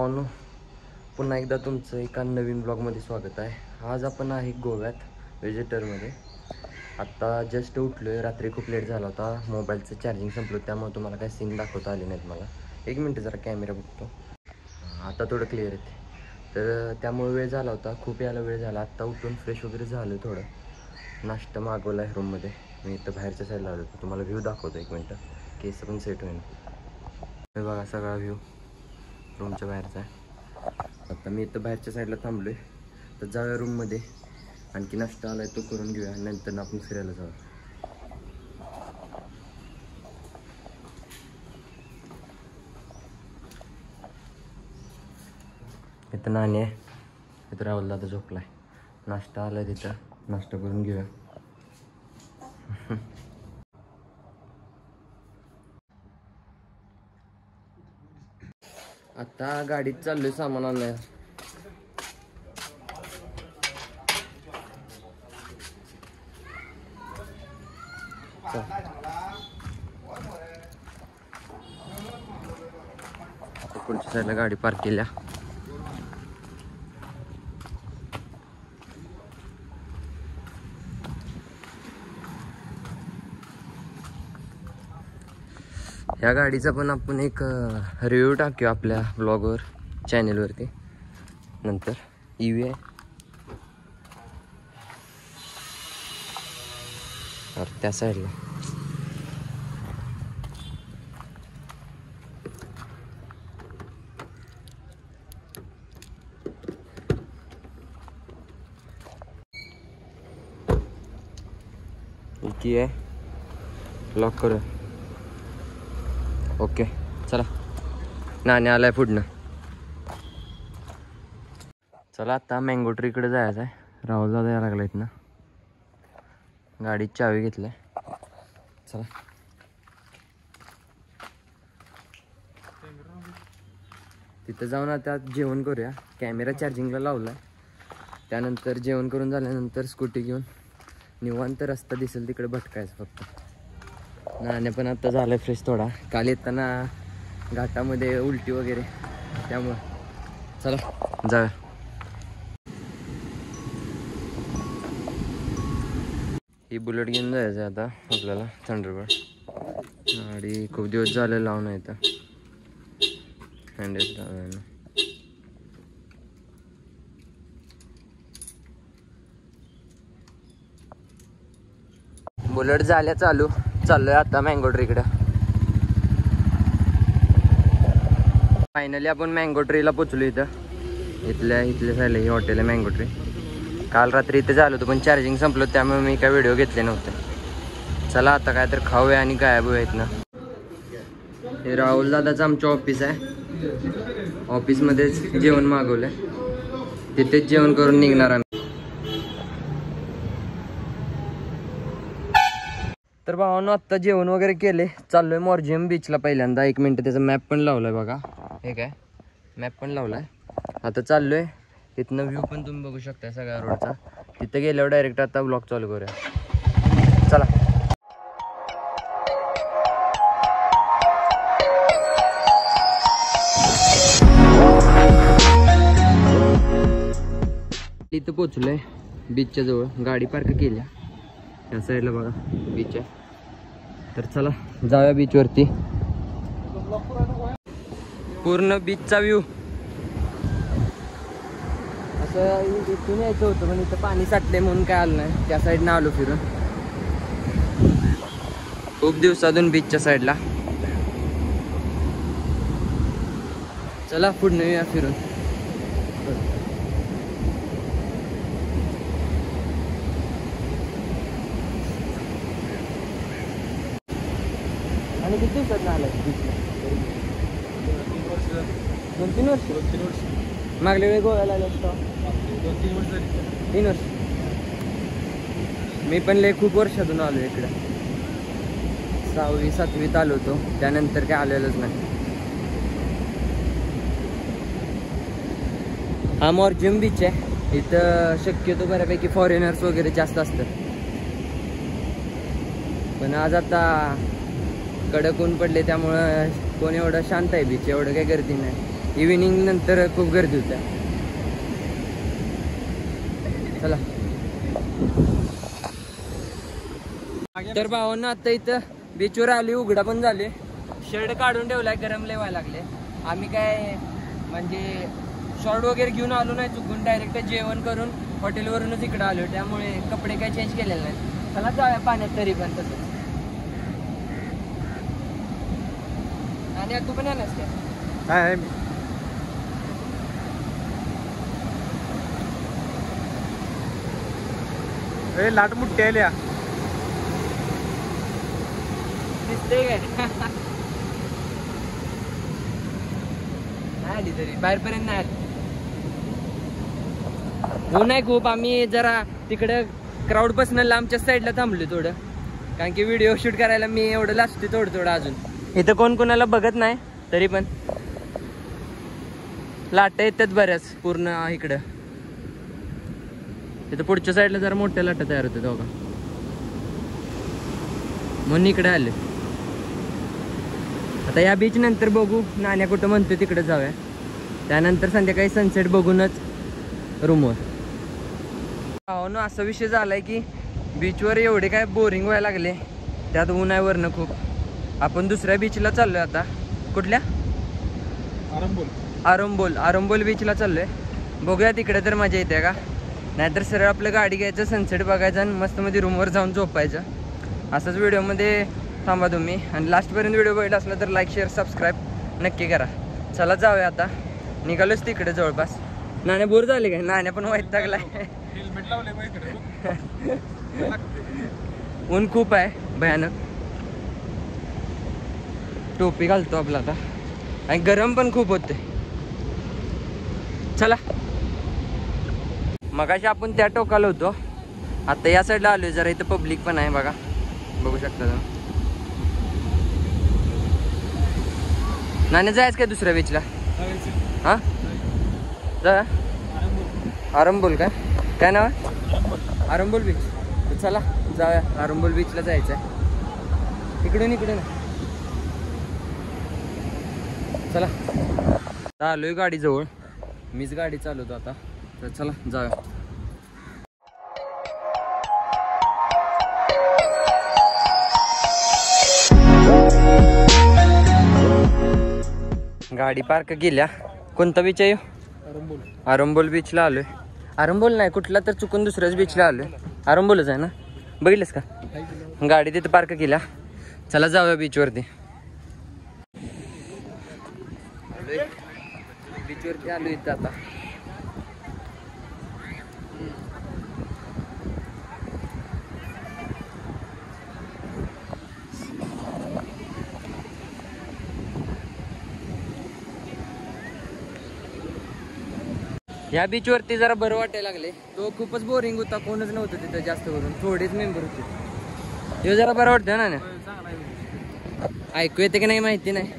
भावांनो, पुन्हा एकदा तुमचं एका नवीन ब्लॉगमध्ये स्वागत आहे. आज आपण आहे गोव्यात व्हिजिटरमध्ये. आत्ता जस्ट उठलो आहे. रात्री खूप लेट झाला होता. मोबाईलचं चार्जिंग संपलं, त्यामुळे तुम्हाला काही सीन दाखवता आले नाहीत मला. एक मिनटं जरा कॅमेरा बघतो. आता थोडं क्लिअर येते. तर त्यामुळे वेळ झाला होता, खूप यायला वेळ झाला. आत्ता उठून फ्रेश वगैरे झालं, थोडं नाश्ता मागवला आहे रूममध्ये. मी इथं बाहेरच्या साईडला आलो होतो. तुम्हाला व्ह्यू दाखवतो एक मिनटं, केस पण सेट होईल. हे बघा सगळा व्ह्यू रूमच्या बाहेरचा आहे. आता मी इथं बाहेरच्या साईडला थांबलो आहे. तर जाऊया रूममध्ये, आणखी नाश्ता आला आहे तो करून घेऊया, नंतर आपण फिरायला जाऊ. इथं नाणी आहे, इथं राहुल दादा झोपला आहे. नाश्ता आला आहे तिथं, नाश्ता करून घेऊया. आता गाडीत चाललोय सामान आणायला. पुढच्या साईडला गाडी पार्क केल्या. ह्या गाडीचा पण आपण एक रिव्ह्यू टाकूया आपल्या ब्लॉगवर, चॅनेलवरती नंतर. EV आहे त्या साईडला. की आहे, लॉक करू. ओके चला, नाणे आलाय पुढनं. चला आता मँगो ट्रीकडे जायचं आहे. राहुल दादा यायला लागला इथनं. गाडीत चावी घेतलाय. चला तिथं जाऊन आता जेवण करूया. कॅमेरा चार्जिंगला लावलाय. त्यानंतर जेवण करून झाल्यानंतर स्कूटी घेऊन निवांत रस्ता दिसेल तिकडे भटकायचं फक्त. नाणे पण आता झालं फ्रेश थोडा, काल येताना घाटामध्ये उलटी वगैरे, त्यामुळं चला जाऊया. ही बुलेट घेऊन जायचं आहे आता आपल्याला, थंडरबर्ड. गाडी खूप दिवस झाले लावून आहे इथं, हँडल लावायला. बुलेट झाल्या चाललोय आता मँगो ट्रीकडे. फायनली आपण मँगो ट्रीला पोचलो. इथल्या साईडला ही हॉटेल आहे मँगो ट्री. काल रात्री इथे झालो होतो पण चार्जिंग संपलं, त्यामुळे मी काय व्हिडिओ घेतले नव्हते. चला आता काय तर खाऊया आणि गायब होऊयात ना. हे राहुल दादाचं आमचं ऑफिस आहे. ऑफिसमध्येच जेवण मागवलंय, तिथेच जेवण करून निघणार आम्ही. तर भावांनो, आत्ता जेवण वगैरे केले, चाललोय मॉर्जियम बीचला पहिल्यांदा. 1 मिनिट, त्याचा मॅप पण लावलाय बघा. हे काय मॅप पण लावलाय. आता चाललोय तिथनं, व्ह्यू पण तुम्ही बघू शकता सगळ्या रोडचा. तिथं गेल्यावर डायरेक्ट आता ब्लॉग चालू करूया. चला इथं पोचलोय बीचच्या जवळ. गाडी पार्क केल्या त्या साईडला बघा बीच आहे. तर चला जाऊया बीचवरती. पूर्ण बीचचा व्ह्यू असं इथून यायचं होतं, पण इथं पाणी साठले म्हणून काय आलं नाही. त्या साईडनं आलो फिरून, खूप दिवसातून बीचच्या साईडला. चला पुढनं येऊया फिरून. आणि किती दिवसात आलाय बीचला? 2-3 वर्ष. मागल्या वेळी गोव्याला आलो असतो 3 वर्ष. मी पण खूप वर्षातून आलो इकडं. 6वी 7वीत आलो होतो, त्यानंतर काय आलेलंच नाही. हा मॉर्जियम बीच आहे. इथं शक्यतो बऱ्यापैकी फॉरेनर्स वगैरे जास्त असतात, पण आज आता कडक ऊन पडले त्यामुळं कोण एवढं शांत आहे बीच, एवढं काही गर्दी नाही. इव्हिनिंग नंतर खूप गर्दी होत्या. चला तर भावांना आता इथं बीचवर आली, उघडा पण झाले, शर्ट काढून ठेवलाय, गरम लय व्हायला लागले. आम्ही काय म्हणजे शॉर्ट वगैरे घेऊन आलो नाही, चुकून डायरेक्ट जेवण करून हॉटेलवरूनच इकडे आलो, त्यामुळे कपडे काय चेंज केलेले नाहीत. चला जाऊया पाण्यात तरी पण तसं. आणि तू पण येणार काय? लाट मुठ्ठी आल्या दिसते काय? नाही आली तरी बाहेरपर्यंत नाही आली. ऊन आहे खूप. आम्ही जरा तिकडं क्राऊड पासून लांबच्या साईडला थांबलो थोडं, कारण की व्हिडिओ शूट करायला मी एवढं लाजते थोडं अजून. इथं कोण कोणाला बघत नाही, तरी पण लाटा येतात बऱ्याच पूर्ण इकडं. इथं पुढच्या साईडला जरा मोठ्या लाटा तयार होतात बघा, म्हणून इकडे आले. आता या बीच नंतर बघू, नाण्या कुठं म्हणतो तिकडे जाऊया. त्यानंतर संध्याकाळी सनसेट बघूनच रूमवर. हो ना, असा विषय झालाय की बीचवर एवढे काय बोरिंग व्हायला लागले, त्यात ऊन आहे वरनं खूप. आपण दुसऱ्या बीचला चाललोय आता. कुठल्या? आरंबोल बीचला चाललोय. बघूया तिकडे तर मजा येते का, नाहीतर सरळ आपलं गाडी घ्यायचं, सनसेट बघायचं आणि मस्त मध्ये रूमवर जाऊन झोपायचं. असंच व्हिडिओमध्ये थांबा तुम्ही, आणि लास्टपर्यंत व्हिडिओ बघितला असला तर लाईक शेअर सबस्क्राईब नक्की करा. चला जाऊया आता, निघालोच तिकडे जवळपास. नाण्या बोर झाले काय? नाण्या पण वाईट लागलाय. हेल्मेट लावले ऊन खूप आहे भयानक. टोपी घालतो आपला आता, आणि गरम पण खूप होते. चला, मगाशी आपण त्या टोकाला होतो, आता या साईडला आलोय. जरा इथं पब्लिक पण आहे बघा, बघू शकता तुम्ही. नाण्या जायचं काय दुसऱ्या बीचला? हा जा. आरंबोल काय नाव आहे? आरंबोल बीच. तर चला जाऊया, आरंबोल बीचला जायचं आहे. इकडून चला. आलोय गाडी जवळ, मीच गाडी चालवतो आता, तर चला जाऊया. गाडी पार्क केल्या. कोणता बीच आहे? आरंबोल बीचला आलोय. आरंबोल नाही, कुठला तर चुकून दुसऱ्याच बीचला आलोय. आरंबोलच आहे ना, बघितलंस का? गाडी तिथं पार्क केल्या. चला जाऊया बीचवरती. बीचवरती आलो इथं आता. या बीचवरती जरा बरं वाटायला लागले. तो खूपच बोरिंग होता, कोणच नव्हतं तिथं जास्त करून, थोडेच मेंबर होते. तो जरा बरं वाटतं ना. ऐकू येते की नाही माहिती नाही,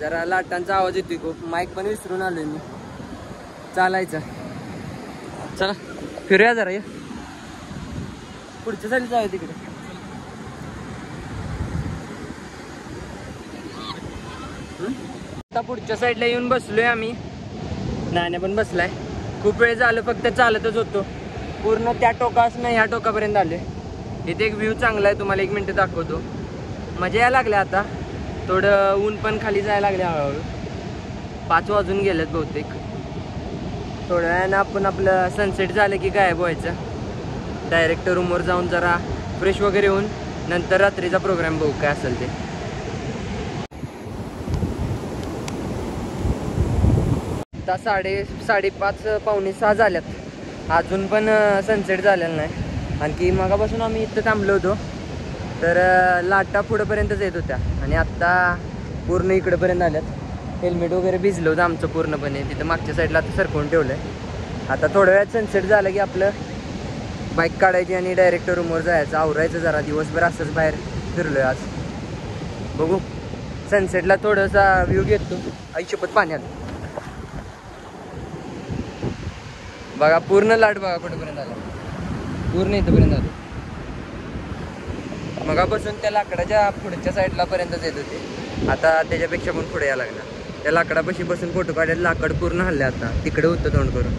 जरा लाटांचा आवाज येतोय खूप. माईक पण विसरून आलोय मी. चालायचं. चला फिरूया जरा. या पुढच्या साईडला जाऊया तिकडे. आता पुढच्या साईडला येऊन बसलोय आम्ही. नाण्या पण बसलाय. खूप वेळ झालं, फक्त चालतच होतो. पूर्ण त्या टोकापासून ह्या टोकापर्यंत आले. इथे एक व्ह्यू चांगला आहे, तुम्हाला 1 मिनिट दाखवतो. मजा यायला लागल्या आता. थोडं ऊन पण खाली जायला लागले हळूहळू. 5 वाजून गेलेत बहुतेक. थोड्या वेळानं आपण आपलं सनसेट झालं की गायब व्हायचं. डायरेक्ट रूमवर जाऊन जरा फ्रेश वगैरे होऊन नंतर रात्रीचा प्रोग्राम बघू काय असेल ते. आता 5:30 पावणे 6 झाल्यात. अजून पण सनसेट झालेला नाही. आणखी मगापासून आम्ही इथं थांबलो होतो, तर लाटा पुढंपर्यंतच येत होत्या, आणि आत्ता पूर्ण इकडंपर्यंत आल्यात. हेल्मेट वगैरे भिजलं होतं आमचं पूर्णपणे. तिथं मागच्या साईडला आता सरकवून ठेवलं आहे. आता थोड्या वेळात सनसेट झालं की आपलं बाईक काढायची आणि डायरेक्ट रूमवर जायचं. आवरायचं जरा. दिवसभर असंच बाहेर फिरलो आहे आज. बघू सनसेटला थोडासा व्ह्यू घेतो. आईशपथ पाण्यात बघा, पूर्ण लाट बघा कुठेपर्यंत आला. पूर्ण इथंपर्यंत आलो. मगापासून त्या लाकडाच्या पुढच्या साईडला पर्यंतच येत होते. आता त्याच्यापेक्षा पण पुढे यायला लागणार. त्या लाकडापाशी बसून फोटो काढायला लाकड पूर्ण हल्ले आता तिकडे होतं तोंड करून.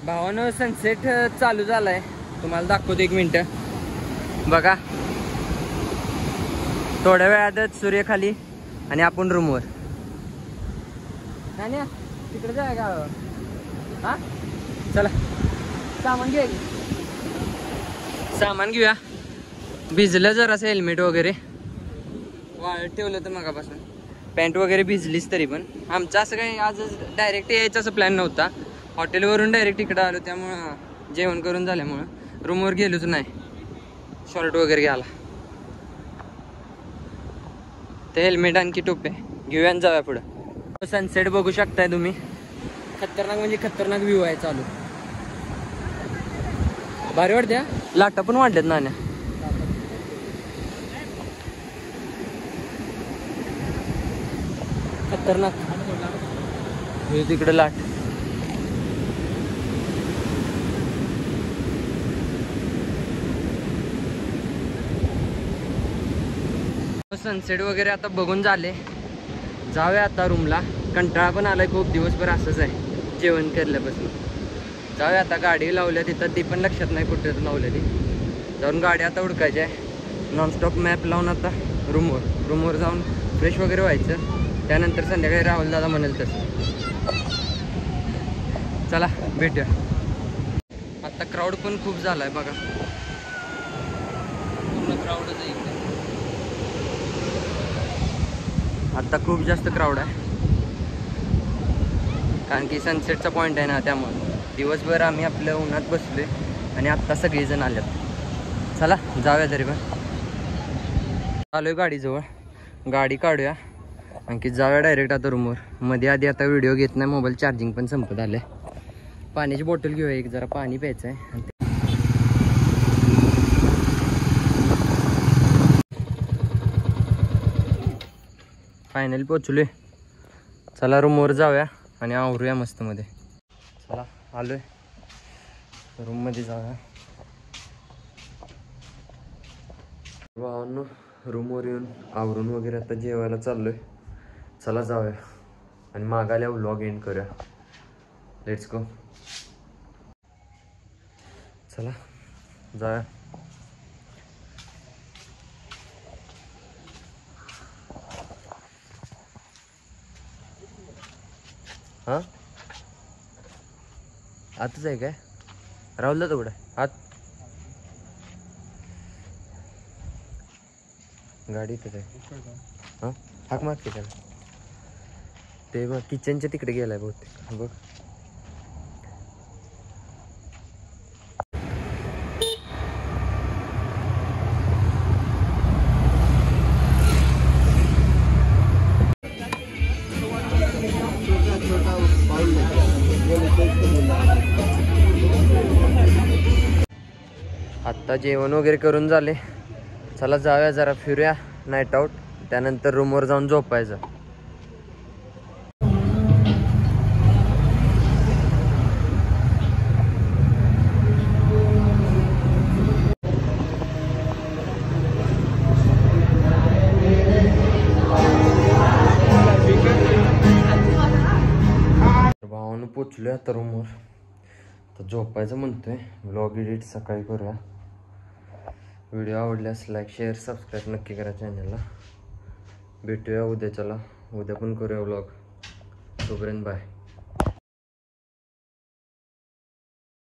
भावानं सनसेट चालू झालाय, तुम्हाला दाखवतो 1 मिनिट बघा. थोड्या वेळातच सूर्य खाली आणि आपण रूमवर. नाही तिकडे जाय का? हा चला सामान घेऊया. भिजलं जरासं हेल्मेट वगैरे वाळत ठेवलं तर मगापासून. पॅन्ट वगैरे भिजलीच तरी पण. आमचं असं काही आज डायरेक्ट यायचं असं प्लॅन नव्हता. हॉटेलवरून डायरेक्ट इकडं आलो त्यामुळं जेवण करून झाल्यामुळं रूमवर गेलोच नाही. शॉर्ट वगैरे घ्यायला ते हेल्मेट आणखी टोपे घेऊया आणि जाऊया पुढं. सनसेट बघू शकताय तुम्ही. खतरनाक म्हणजे खतरनाक व्ह्यू आहे चालू. भारी वाटते. लाटा पण वाढल्यात नाण्या. खतरनाक तिकडे लाट. सनसेट वगैरे आता बघून झाले. जाऊया आता रूमला. कंटाळा पण आलाय खूप. दिवसभर असंच आहे जेवण केल्यापासून. जाऊया आता. गाडी लावल्या तिथं ती पण लक्षात नाही कुठे लावलेली. जाऊन गाडी आता उडकायची आहे. नॉनस्टॉप मॅप लावून आता रूमवर जाऊन फ्रेश वगैरे व्हायचं. त्यानंतर संध्याकाळी राहुल दादा म्हणेल तसं. चला भेटूया. आता क्राऊड पण खूप झालाय बघा. पूर्ण क्राऊडच आहे इकडे. आता खूप जास्त क्राऊड आहे कारण की सनसेटचा पॉईंट आहे ना, त्यामुळे. दिवसभर आम्ही आपल्या उन्हात बसलोय आणि आत्ता सगळेजण आल्यात. चला जाऊया तरी पण. आलोय गाडीजवळ. गाडी काढूया आणखी जाऊया डायरेक्ट आता रूमवर. मध्ये आधी आता व्हिडिओ घेत नाही. मोबाईल चार्जिंग पण संपत आलंय. पाण्याची बॉटल घेऊया एक. जरा पाणी प्यायचं आहे. फायनली पोचलोय. चला रूमवर जाऊया आणि आवरूया मस्त मध्ये. चला आलोय रूममध्ये. जाऊया भावांनो. रूमवर येऊन आवरून वगैरे आता जेवायला चाललोय. चला जाऊया आणि मागाल्या व्लॉग एंड करूया. Let's go. चला जाऊया. हां आताच आहे काय? राहुल दादा कुठं आहे? आत गाडी इथंच आहे. हां हाक माग की त्याला. ते बघ किचनच्या तिकडे गेलाय बहुतेक. बघ आत्ता जेवण वगैरे करून झाले. चला जाऊया जरा फिरूया नाईट आऊट. त्यानंतर रूमवर जाऊन झोपायचं. भावानं पोचलोय आता रूमवर. तर झोपायचं म्हणतोय. व्लॉग एडिट सकाळी करूया. व्हिडिओ आवडल्यास लाईक शेअर सबस्क्राईब नक्की करा चॅनलला. भेटूया उद्या. चला उद्या पण करूया व्लॉग. तोपर्यंत बाय.